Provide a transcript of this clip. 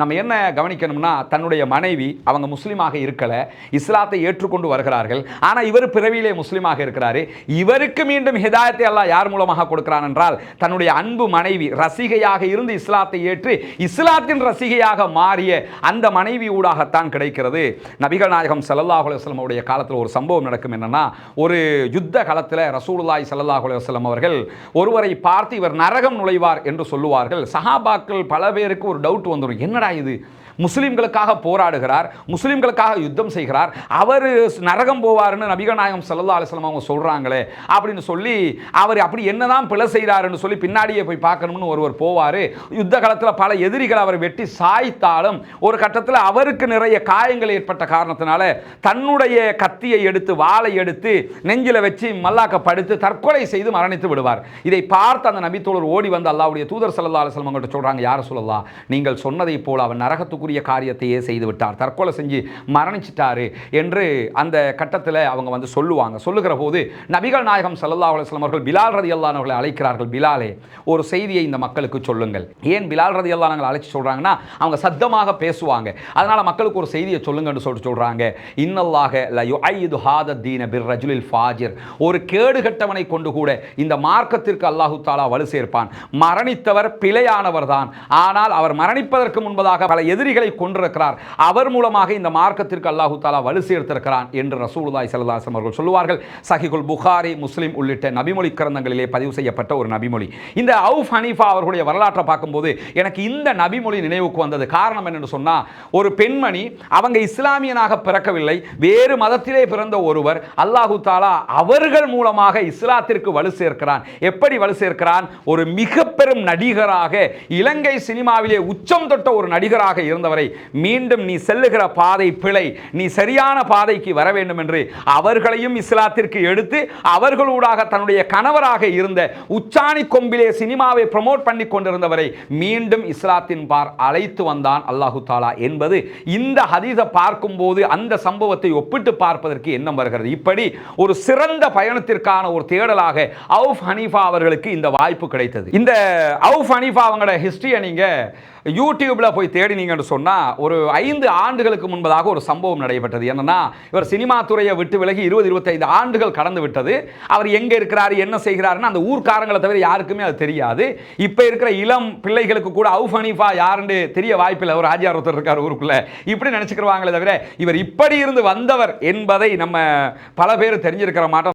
நம்ம என்ன கவனிக்கணும்னா, தன்னுடைய மனைவி அவங்க முஸ்லீமாக இருக்கல, இஸ்லாத்தை ஏற்றுக்கொண்டு வருகிறார்கள். ஆனால் இவர் பிறவியிலே முஸ்லீமாக இருக்கிறாரு. இவருக்கு மீண்டும் ஹிதாயத்தை அல்லாஹ் யார் மூலமாக கொடுக்கிறான் என்றால், தன்னுடைய அன்பு மனைவி ரசிகையாக இருந்து இஸ்லாத்தை ஏற்று இஸ்லாத்தின் ரசிகையாக மாறிய அந்த மனைவி ஊடாகத்தான் கிடைக்கிறது. நபிகள் நாயகம் ஸல்லல்லாஹு அலைஹி வஸல்லம் உடைய காலத்தில் ஒரு சம்பவம் நடக்கும். என்னன்னா, ஒரு யுத்த காலத்தில் ரசூலுல்லாஹி ஸல்லல்லாஹு அலைஹி வஸல்லம் அவர்கள் ஒருவரை பார்த்து இவர் நரகம் நுழைவார் என்று சொல்லுவார்கள். சஹாபாக்கள் பல பேருக்கு ஒரு டவுட் வந்துடும், என்னடா இது, முஸ்லிம்களுக்காக போராடுகிறார், முஸ்லிம்களுக்காக யுத்தம் செய்கிறார், அவர் நரகம் போவார்னு நபிகள் நாயகம் ஸல்லல்லாஹு அலைஹி வஸல்லம் அவங்க சொல்றாங்களே அப்படின்னு சொல்லி, அவர் அப்படி என்னதான் பிழை செய்கிறாருன்னு சொல்லி பின்னாடியே போய் பார்க்கணும்னு ஒருவர் போவார். யுத்த காலத்தில் பல எதிரிகள் அவர் வெட்டி சாய்த்தாலும் ஒரு கட்டத்தில் அவருக்கு நிறைய காயங்கள் ஏற்பட்ட காரணத்தினால தன்னுடைய கத்தியை எடுத்து வாளை எடுத்து நெஞ்சில வச்சு மல்லாக்க படுத்து தற்கொலை செய்து மரணித்து விடுவார். இதை பார்த்து அந்த நபித்தோழர் ஓடி வந்து அல்லாஹ்வுடைய தூதர் ஸல்லல்லாஹு அலைஹி வஸல்லம் அவங்கள்ட்ட சொல்றாங்க, யார் சொல்லலாம், நீங்கள் சொன்னதை போல அவன் நரகத்துக்குரிய காரியத்தையே செய்து விட்டார், தற்கொலை செஞ்சு மரணிச்சிட்டாரு என்று அந்த கட்டத்தில் அவங்க வந்து சொல்லுவாங்க. சொல்லுகிற போது நபிகள் நாயகம் ஸல்லல்லாஹு அலைஹி வஸல்லம் அவர்கள் பிலால் ரலியல்லாஹு அன்ஹு அவர்களை அழைக்கிறார்கள். பிலாலே, ஒரு செய்தியை இந்த மக்களுக்கு சொல்லுங்கள். ஏன் பிலால் ரலியல்லாஹு அன்ஹு அழைச்சி சொல்றாங்கன்னா, அவங்க சத்தமாக பேசுவாங்க, அதனால மக்களுக்கு ஒரு செய்தியை சொல்லுங்கன்னு சொல்றாங்க. இன்னல்லாஹ லா யுஐது ஹாத தீன பிர்ரஜுலில் ஃபாஜிர், ஒரு கேடுகட்டவனை கொண்டு கூட இந்த மார்க்கத்திற்கு அல்லாஹ் தஆலா வலு சேர்ப்பான். மரணித்தவர் பிழையானவர் தான், ஆனால் அவர் மரணிப்பதற்கு முன்பதாக பல எதிரிகளை கொண்டிருக்கிறார், அவர் மூலமாக இந்த மார்க்கத்திற்கு அல்லாஹ் தஆலா வலு சேர்த்திருக்கிறான் என்று ரசூலுல்லாஹி ஸல்லல்லாஹு அலைஹி வஸல்லம் அவர்கள் சொல்லுவார்கள். சஹீஹுல் புகாரி, முஸ்லிம் உள்ளிட்ட நபிமொழி கிரந்தங்களிலே பதிவு செய்யப்பட்ட ஒரு நபிமொழி. இந்த அவுஃப் ஹனீஃபா அவர்களுடைய வரலாற்றை பார்க்கும்போது எனக்கு இந்த நபிமொழி நினைவுக்கு வந்தது. காரணம் என்னன்னு சொன்னா, ஒரு பெண்மணி அவங்க இஸ்லாமியனாக பிறக்கவில்லை, வேறு மதத்திலே பிறந்த ஒருவர் அல்லாஹ் தஆலா அவர்கள் மூலமாக இஸ்லாத்திற்கு வலு சேர்க்கிறான். எப்படி வலு சேர்க்கிறான்? ஒரு மிக பெரும் நடிகராக, இலங்கை சினிமாவிலே உச்சம் தொட்ட ஒரு நடிகராக இருந்தவரை மீண்டும் நீ செல்லுகிற பாதை பிழை, நீ சரியான பாதைக்கு வர வேண்டும் என்று அவர்களையும் இஸ்லாத்திற்கு எடுத்து அவர்களூடாக தன்னுடைய கணவராக இருந்த உச்சாணி கொம்பிலே சினிமாவை ப்ரமோட் பண்ணி கொண்டிருந்தவரை மீண்டும் இஸ்லாத்தின் பார் அழைத்து வந்தான் அல்லாஹ் தஆலா என்பது இந்த ஹதீஸை பார்க்கும்போது அந்த சம்பவத்தை ஒப்பிட்டு பார்ப்பதற்கு எண்ணம் வருகிறது. இப்படி ஒரு சிறந்த பயணத்திற்கான ஒரு தேடலாக அவுஃப் ஹனீஃபா அவர்களுக்கு இந்த வாய்ப்பு கிடைத்தது. இந்த அவுஃப் ஹனீஃபா அவங்களோட ஹிஸ்டரியை நீங்க யூடியூப்ல போய் தேடினீங்கன்னு சொன்னா, ஒரு 5 ஆண்டுகளுக்கு முன்பதாக ஒரு சம்பவம் நடைபெற்றது. என்னன்னா, இவர் சினிமா துறையை விட்டு விலகி 20-25 ஆண்டுகள் கடந்து விட்டது. அவர் எங்க இருக்கிறாரு, என்ன செய்கிறாருன்னு அந்த ஊர்க்காரங்களை தவிர யாருக்குமே அது தெரியாது. இப்ப இருக்கிற இளம் பிள்ளைகளுக்கு கூட அவுஃப் ஹனீஃபா யாருன்னு தெரிய வாய்ப்பில்லை. ஒரு ஆஜியார் ஒருத்தர் இருக்கார் ஊருக்குள்ள, இப்படி நினைச்சுக்கிறவாங்களே தவிர இவர் இப்படி இருந்து வந்தவர் என்பதை நம்ம பல பேர் தெரிஞ்சிருக்கிற மாட்டோம்.